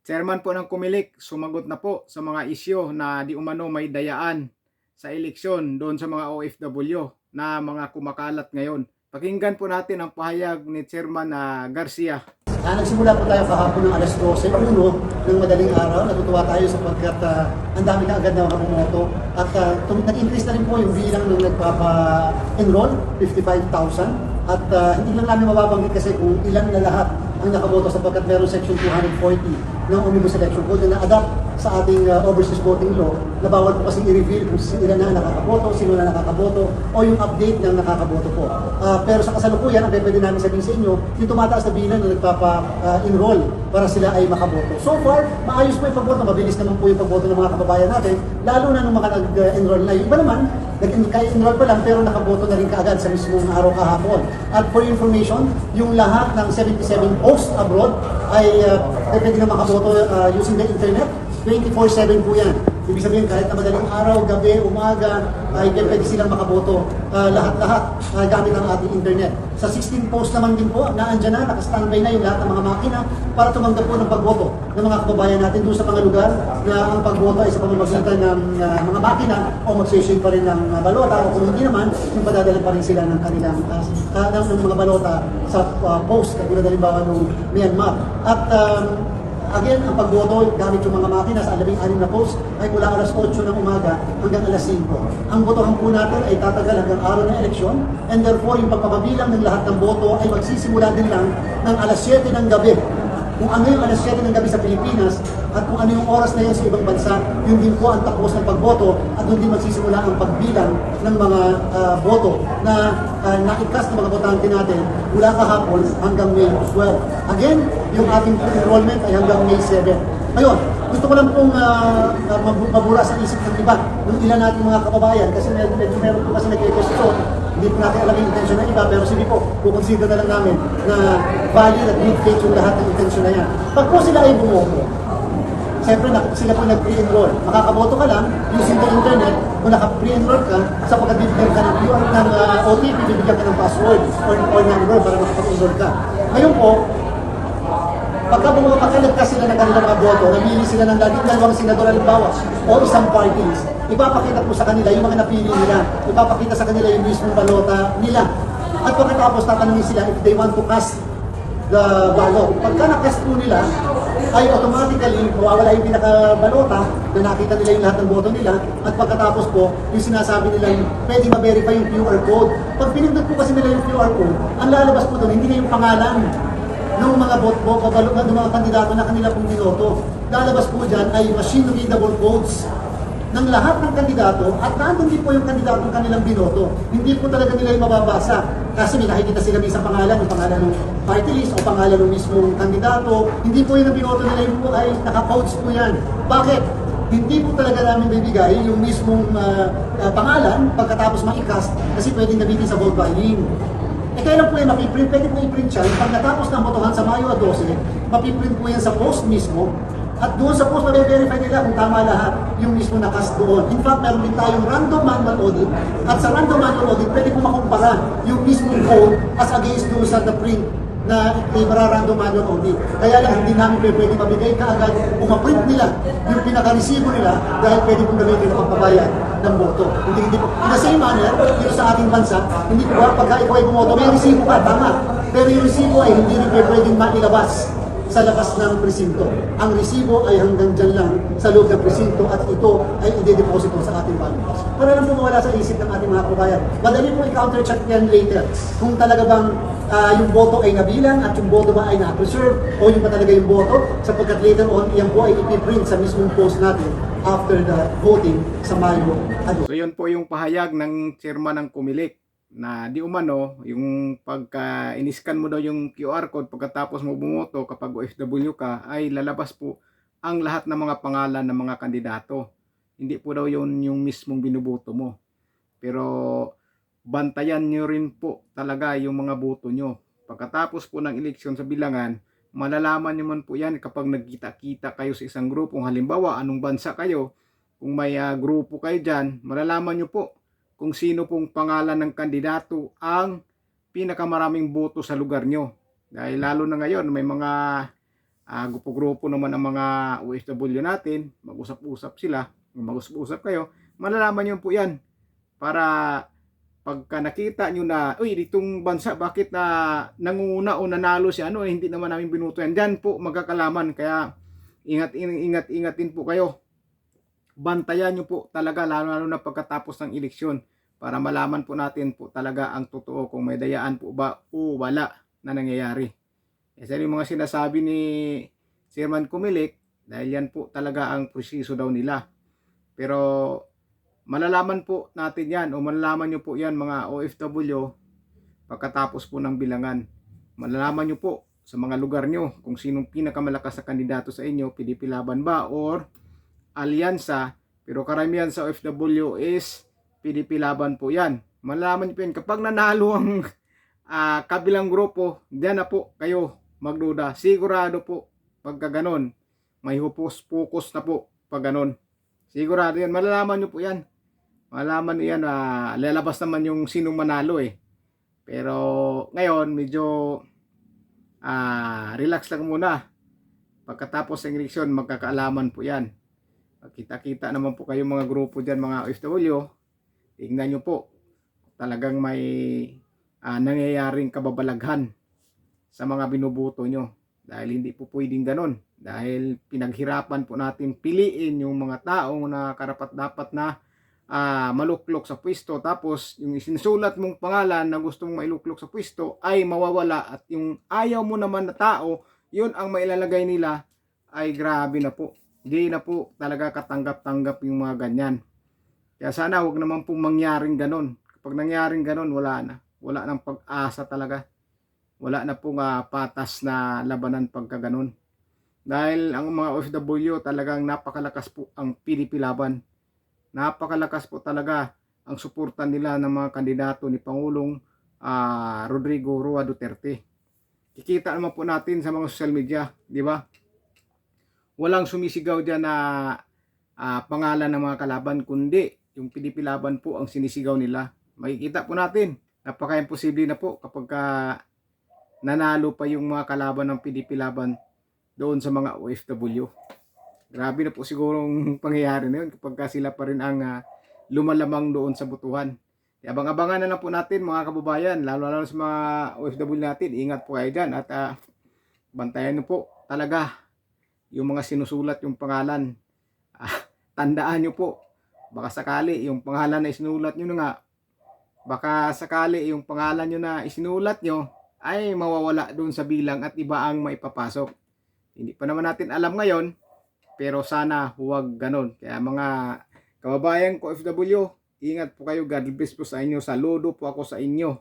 Chairman po ng Kumilik, sumagot na po sa mga isyu na di umano may dayaan sa eleksyon doon sa mga OFW na mga kumakalat ngayon. Pakinggan po natin ang pahayag ni Chairman Garcia. Nagsimula po tayo kahapon ng alas 12:01 ng madaling araw. Natutuwa tayo sapagkat ang dami na agad na makabumoto. At nag-increase na rin po yung bilang ng nagpapa-enroll, 55,000. At hindi lang namin mababanggit kasi kung ilan na lahat ang nakaboto sapagkat meron section 240 ng Omnibus Election Code na na-adapt sa ating overseas voting law na bawal po kasi i-reveal kung ilan na nakakaboto, sino na nakakaboto o yung update ng nakakaboto po. Pero sa kasalukuyan, ang pwede namin sabihin sa inyo, yung tumataas na bilang na nagpapa-enroll para sila ay makaboto. So far, maayos po yung pagboto, mabilis naman po yung pagboto ng mga kababayan natin, lalo na nung mga nag-enroll na. Yung iba naman, nag-enroll pa lang pero nakaboto na rin kaagad sa mismong araw kahapon. At for information, yung lahat ng 77 posts abroad ay pwede na makaboto using the internet. 24/7 po yan. Ibig sabihin kahit na madaling araw, gabi, umaga, ay pwede silang makaboto. Lahat-lahat gamit ang ating internet. Sa 16 posts naman din po, naandyan na, nakastandby na yung lahat ng mga makina para tumanggap po ng pagboto ng mga kababayan natin doon sa mga lugar na ang pagboto ay sa pamamagitan ng mga makina o magsishade pa rin ng balota o kung hindi naman, yung padadala pa rin sila ng kanilang ng mga balota sa post, katulad halimbawa ng Myanmar. At again, ang pagboto gamit yung mga makina sa 16 na post ay mula alas 8 ng umaga hanggang alas 5. Ang botohan po natin ay tatagal hanggang araw ng eleksyon and therefore yung pagpapabilang ng lahat ng boto ay magsisimula din lang ng alas 7 ng gabi. Kung ano yung alas 7 ng gabi sa Pilipinas at kung ano yung oras na yun sa ibang bansa, yun din po ang takbos ng pagboto at doon din magsisimula ang pagbilang ng mga boto na naikas ng mga botante natin mula kahapon hanggang May 12. Again, yung ating enrollment ay hanggang May 7. Ngayon, gusto ko lang pong mabura sa isip ng iba, ng ilan natin mga kababayan, kasi medyo meron po kasi nag-question, hindi po natin alam yung intention ng iba, pero sige po, kukonsider na lang namin na valid at good faith yung lahat ng intention na yan. Pag po sila ay bumoto, siyempre sila po nag-pre-enroll. Makakaboto ka lang using the internet kung naka-pre-enroll ka sapagkat bibigyan ka ng QR ng OTP, bibigyan ka ng password or number para makapag-enroll ka. Ngayon po, pagkalagkas sila ng kanilang mga boto, namili sila ng laging dalawang senador halimbawa o isang party list, ipapakita po sa kanila yung mga napili nila, ipapakita sa kanila yung mismong balota nila. At pagkatapos tatanungin sila if they want to cast the ballot. Pagka na-cast po nila, ay automatically mawawala yung pinakabalota na nakita nila yung lahat ng boto nila at pagkatapos po, yung sinasabi nila yung pwede ma-verify yung QR code. Pag pinindot po kasi nila yung QR code, ang lalabas po doon, hindi na yung pangalan ng mga ng mga kandidato na kanila pong binoto. Lalabas po dyan ay machine-readable codes ng lahat ng kandidato at nandun din po yung kandidatong kanilang binoto. Hindi po talaga nila yung mababasa kasi may nakikita sila may isang pangalan, yung pangalan ng party list o pangalan ng mismong kandidato. Hindi po yung binoto nila, yung po ay naka-codes po yan. Bakit? Hindi po talaga namin bibigay yung mismong pangalan pagkatapos ma-cast kasi pwedeng gamitin sa vote buying. Kailan po yan mapiprint? Pwede po i-print siya. Pag natapos ng botohan sa Mayo 12, mapiprint po yan sa post mismo. At doon sa post, ma-verify nila kung tama lahat yung mismo nakast doon. In fact, meron din tayong random manual audit. At sa random manual audit, pwede po makumpara yung mismong code as against doon sa print na random manual audit. Kaya lang, hindi namin pwede mabigay kaagad kung ma-print nila yung pinaka-resibo nila dahil pwede pong gamitin ang pagbabayad ng boto. Hindi po. In the same manner, dito sa ating bansa, hindi po ba pagka ikaw ay bumoto, may resibo ka, tama. Pero yung resibo ay hindi rin pwedeng mailabas sa labas ng presinto. Ang resibo ay hanggang dyan lang sa loob ng presinto at ito ay ide-deposito sa ating balance. Para lang po mawala sa isip ng ating mga kababayan. Madali po i-counter-check yan later. Kung talaga bang yung boto ay nabilang at yung boto ba ay na-preserve o yung ba talaga yung boto sapagkat later on, yan po ay ipiprint sa mismong post natin after the voting sa Mayo. So yun po yung pahayag ng chairman ng Kumilik na di umano yung pagka iniskan mo daw yung QR code pagkatapos mo bumoto kapag OFW ka ay lalabas po ang lahat ng mga pangalan ng mga kandidato. Hindi po daw yun yung mismong binuboto mo. Pero bantayan nyo rin po talaga yung mga boto nyo. Pagkatapos po ng eleksyon sa bilangan, malalaman nyo man po yan kapag nagkita-kita kayo sa isang grupo. Halimbawa, anong bansa kayo, kung may grupo kayo dyan, malalaman nyo po kung sino pong pangalan ng kandidato ang pinakamaraming boto sa lugar nyo. Dahil lalo na ngayon, may mga grupo-grupo naman ang mga OFW natin, mag-usap-usap sila, mag-usap-usap kayo, malalaman nyo po yan para pagka nakita nyo na, uy, ditong bansa, bakit na nangunguna o nanalo si ano, hindi naman namin binuto yan. Diyan po magkakalaman, kaya ingat-ingatin po kayo. Bantayan nyo po talaga, lalo na pagkatapos ng eleksyon, para malaman po natin po talaga ang totoo kung may dayaan po ba o wala na nangyayari. Kasi yung mga sinasabi ni Chairman Comelec, dahil yan po talaga ang proseso daw nila. Pero malalaman po natin yan, o malalaman nyo po yan mga OFW pagkatapos po ng bilangan. Malalaman nyo po sa mga lugar nyo kung sinong pinakamalakas na kandidato sa inyo, PDP Laban ba or alyansa. Pero karamihan sa OFW is PDP Laban po yan. Malalaman nyo po yan kapag nanalo ang kabilang grupo, diyan na po kayo magduda. Sigurado po pagka ganon, may hupos-pukos na po pag ganon. Sigurado yan, malalaman nyo po yan. Malaman nyo yan, lalabas naman yung sinong manalo eh. Pero ngayon, medyo relax lang muna. Pagkatapos ng eleksyon, magkakaalaman po yan. Kita-kita naman po kayo mga grupo dyan, mga OFW. Tingnan nyo po, talagang may nangyayaring kababalaghan sa mga binubuto nyo. Dahil hindi po pwedeng ganon. Dahil pinaghirapan po natin piliin yung mga taong na karapat-dapat na maluklok sa pwesto, tapos yung isinusulat mong pangalan na gusto mong mailuklok sa pwesto ay mawawala, at yung ayaw mo naman na tao, yun ang mailalagay nila, ay grabe na po. Hindi na po talaga katanggap-tanggap yung mga ganyan. Kaya sana wag naman pong mangyaring ganon. Kapag nangyaring ganon, wala nang pag-asa talaga. Wala na pong patas na labanan pagka ganon. Dahil ang mga OFW talagang napakalakas po ang PDP Laban. Napakalakas po talaga ang suporta nila ng mga kandidato ni Pangulong Rodrigo Roa Duterte. Kikita naman po natin sa mga social media, di ba? Walang sumisigaw diyan na pangalan ng mga kalaban, kundi yung PDP Laban po ang sinisigaw nila. Makikita po natin, napaka-imposible na po kapag nanalo pa yung mga kalaban ng PDP Laban doon sa mga OFW. Grabe na po sigurong pangyayari na yun kapag sila pa rin ang lumalamang doon sa butuhan. Abang-abangan na lang po natin mga kababayan, lalo sa mga OFW natin. Ingat po kayo dyan at bantayan nyo po talaga yung mga sinusulat yung pangalan. Tandaan nyo po, baka sakali yung pangalan na isinulat nyo na nga, baka sakali yung pangalan nyo na isinulat nyo ay mawawala doon sa bilang at iba ang maipapasok. Hindi pa naman natin alam ngayon, pero sana huwag ganon. Kaya mga kababayan ko OFW, ingat po kayo. God bless po sa inyo. Saludo po ako sa inyo.